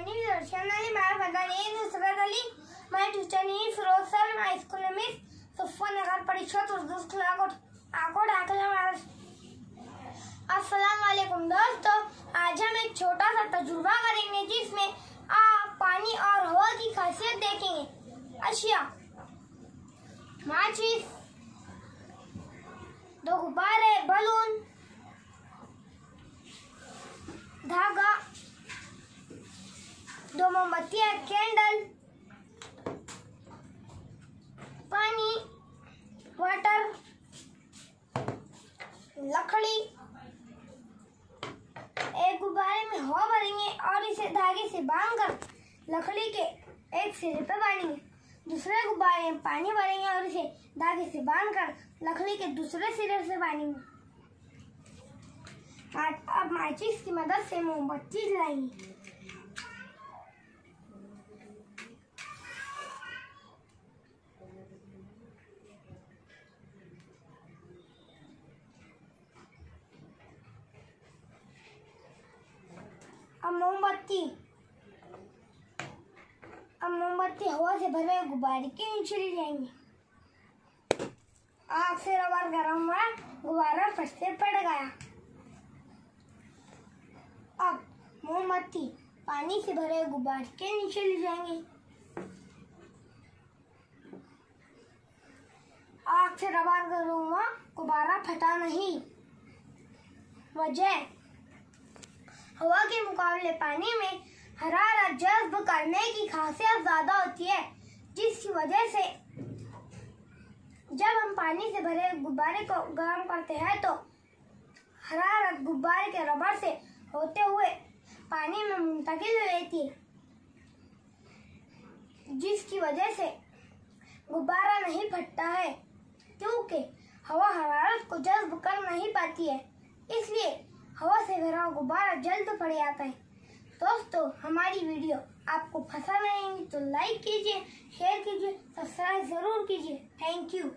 My name is Arshana Ali. My father name is Nusrat Ali. My teacher name is Firoz Sir. My school name is Sufwa Nagar Parishad Urdu School Akot आकला Maharashtra. अस्सलाम वालेकुम दोस्तों, आज हम एक छोटा सा तजुर्बा करेंगे जिसमें आप पानी और हवा की खासियत देखेंगे। अशिया, माचिस, दो गुब्बारे, बलून, धागा, दो मोमबत्तियां, कैंडल, पानी, वाटर, लकड़ी। एक गुब्बारे में हवा भरेंगे और इसे धागे से बांधकर लकड़ी के एक सिरे पर बांधेंगे। दूसरे गुब्बारे में पानी भरेंगे और इसे धागे से बांधकर लकड़ी के दूसरे सिरे से बांधेंगे। अब माचिस की मदद से मोमबत्ती जलाएंगे। अब मोमबत्ती हवा से भरे गुब्बारे के नीचे ले जाएंगे। आग से रबर गर्म हुआ, गुब्बारा फट से पड़ गया। अब मोमबत्ती पानी से भरे गुब्बारे के नीचे ले जाएंगे। आग से रबर गर्म हुआ, गुब्बारा फटा नहीं। वजह हवा के मुकाबले पानी में हरारत जज्ब करने की खासियत ज्यादा होती है, जिसकी वजह से जब हम पानी से भरे गुब्बारे को गर्म करते हैं तो हरारत गुब्बारे के रबर से होते हुए पानी में मुंतकिल हो जाती है, जिसकी वजह से गुब्बारा नहीं फटता है, क्योंकि हवा हरारत को जज्ब कर नहीं पाती है। इसलिए हवा से भरा गुब्बारा जल्द फट जाता है। दोस्तों, हमारी वीडियो आपको पसंद आएगी तो लाइक कीजिए, शेयर कीजिए, सब्सक्राइब जरूर कीजिए। Thank you.